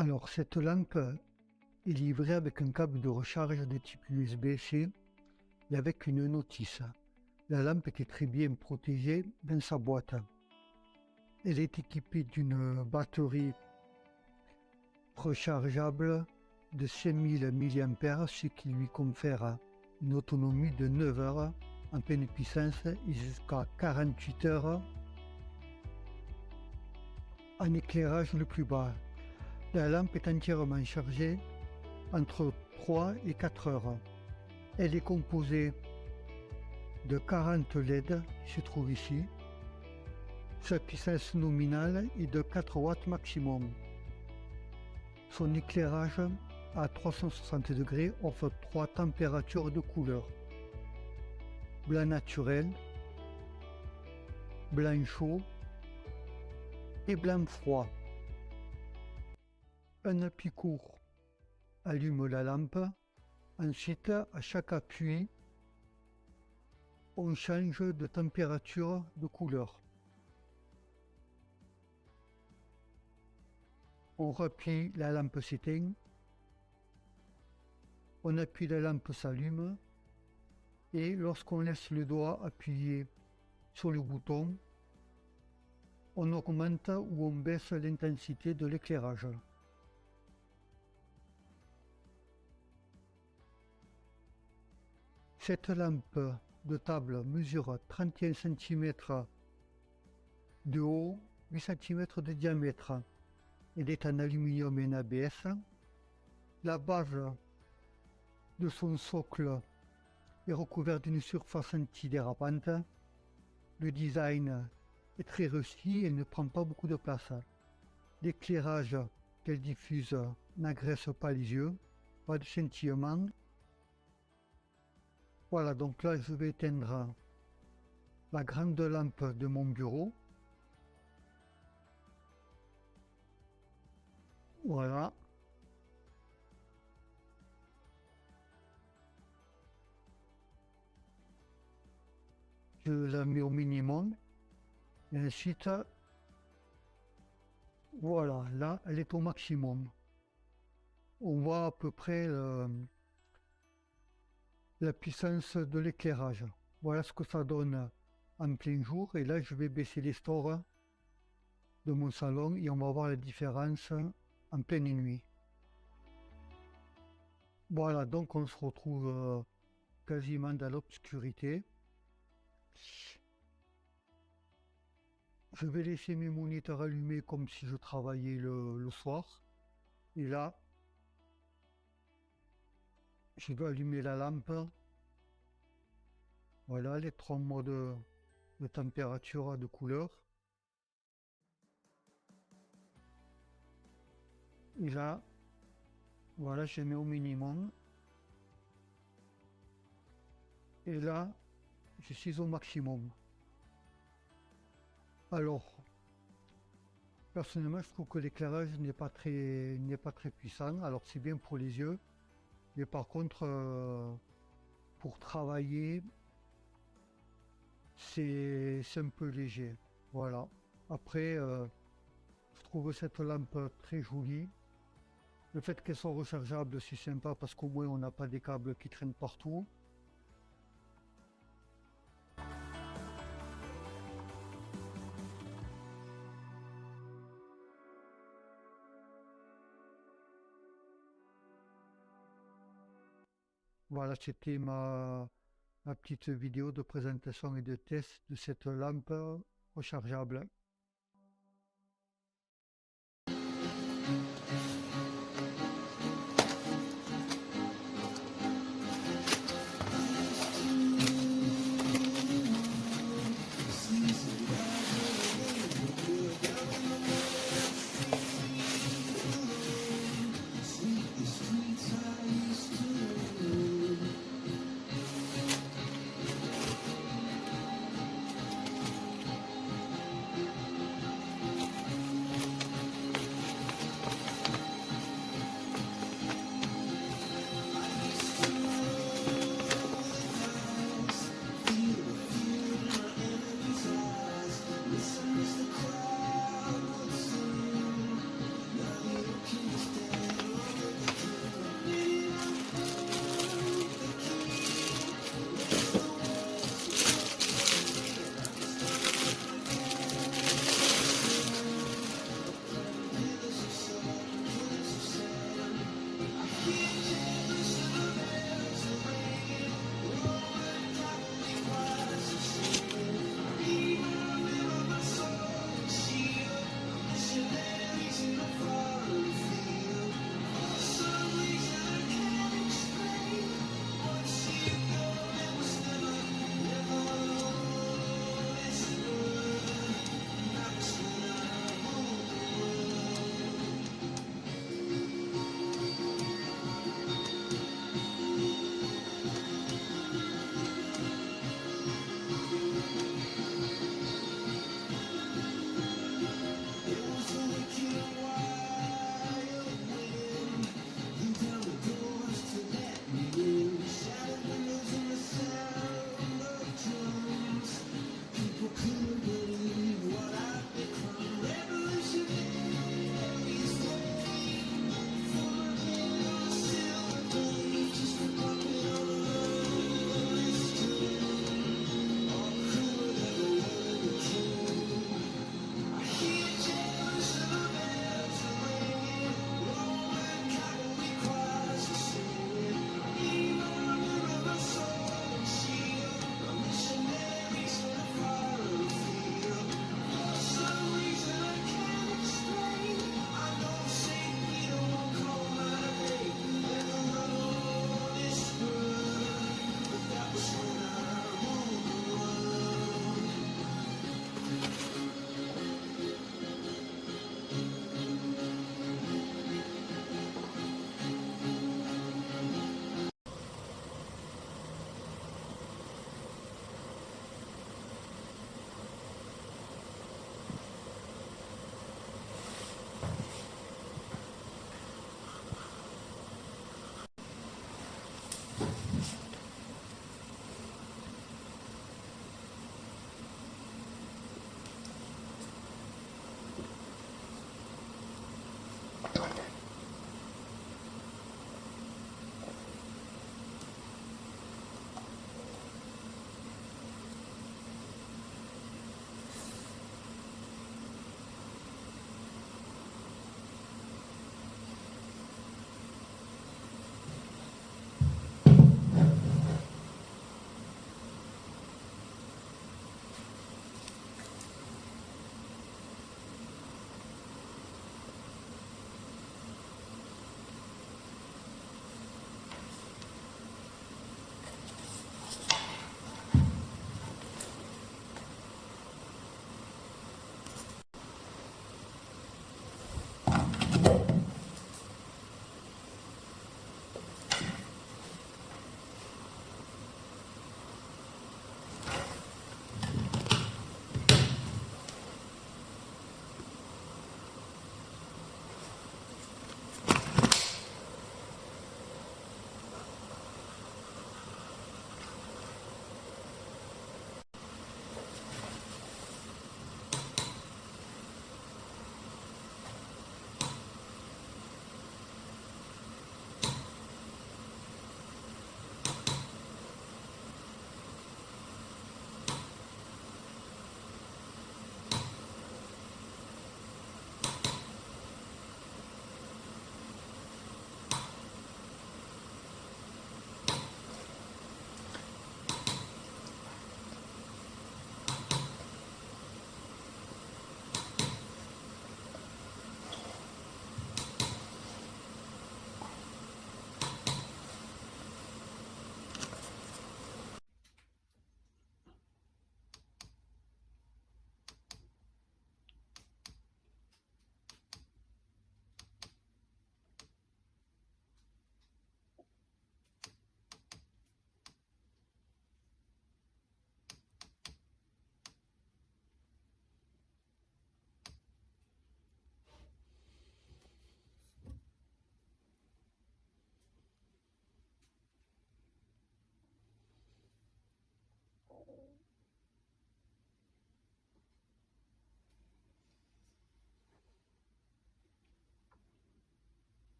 Alors, cette lampe est livrée avec un câble de recharge de type USB-C et avec une notice. La lampe était très bien protégée dans sa boîte. Elle est équipée d'une batterie rechargeable de 5000 mAh, ce qui lui confère une autonomie de 9 heures en pleine puissance et jusqu'à 48 heures en éclairage le plus bas. La lampe est entièrement chargée entre 3 et 4 heures. Elle est composée de 40 LED qui se trouvent ici. Sa puissance nominale est de 4 watts maximum. Son éclairage à 360 degrés offre 3 températures de couleur: blanc naturel, blanc chaud et blanc froid. Un appui court allume la lampe. Ensuite, à chaque appui, on change de température de couleur. On rappuie, la lampe s'éteint. On appuie, la lampe s'allume. Et lorsqu'on laisse le doigt appuyé sur le bouton, on augmente ou on baisse l'intensité de l'éclairage. Cette lampe de table mesure 31 cm de haut, 8 cm de diamètre. Elle est en aluminium et en ABS. La base de son socle est recouverte d'une surface antidérapante. Le design est très réussi et ne prend pas beaucoup de place. L'éclairage qu'elle diffuse n'agresse pas les yeux, pas de scintillement. Voilà, donc là je vais éteindre la grande lampe de mon bureau. Voilà. Je la mets au minimum. Et ensuite, voilà, là elle est au maximum. On voit à peu près la puissance de l'éclairage. Voilà ce que ça donne en plein jour. Et là je vais baisser les stores de mon salon et on va voir la différence en pleine nuit. Voilà, donc on se retrouve quasiment dans l'obscurité. Je vais laisser mes moniteurs allumés comme si je travaillais le soir. Et là, je vais allumer la lampe. Voilà les 3 modes de température, de couleur. Et là, voilà, je mets au minimum. Et là, je suis au maximum. Alors, personnellement, je trouve que l'éclairage n'est pas très puissant. Alors, c'est bien pour les yeux. Mais par contre, pour travailler, c'est un peu léger. Voilà. Après, je trouve cette lampe très jolie. Le fait qu'elle soit rechargeable, c'est sympa parce qu'au moins on n'a pas des câbles qui traînent partout. Voilà, c'était ma petite vidéo de présentation et de test de cette lampe rechargeable.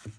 He's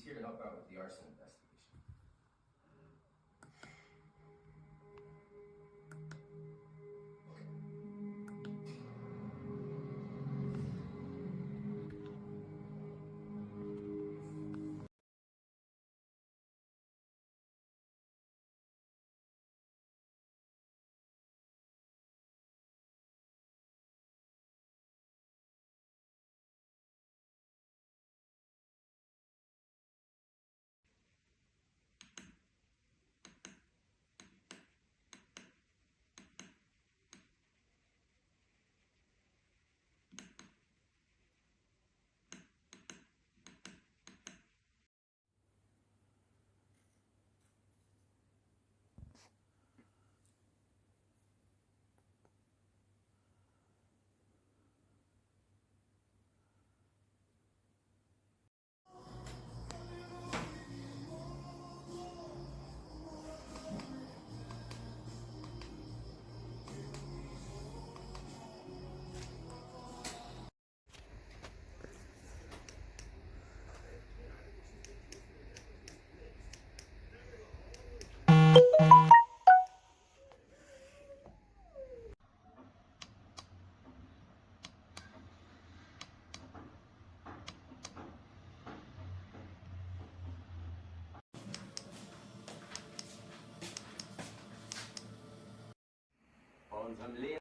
here to help out with the arson investigation.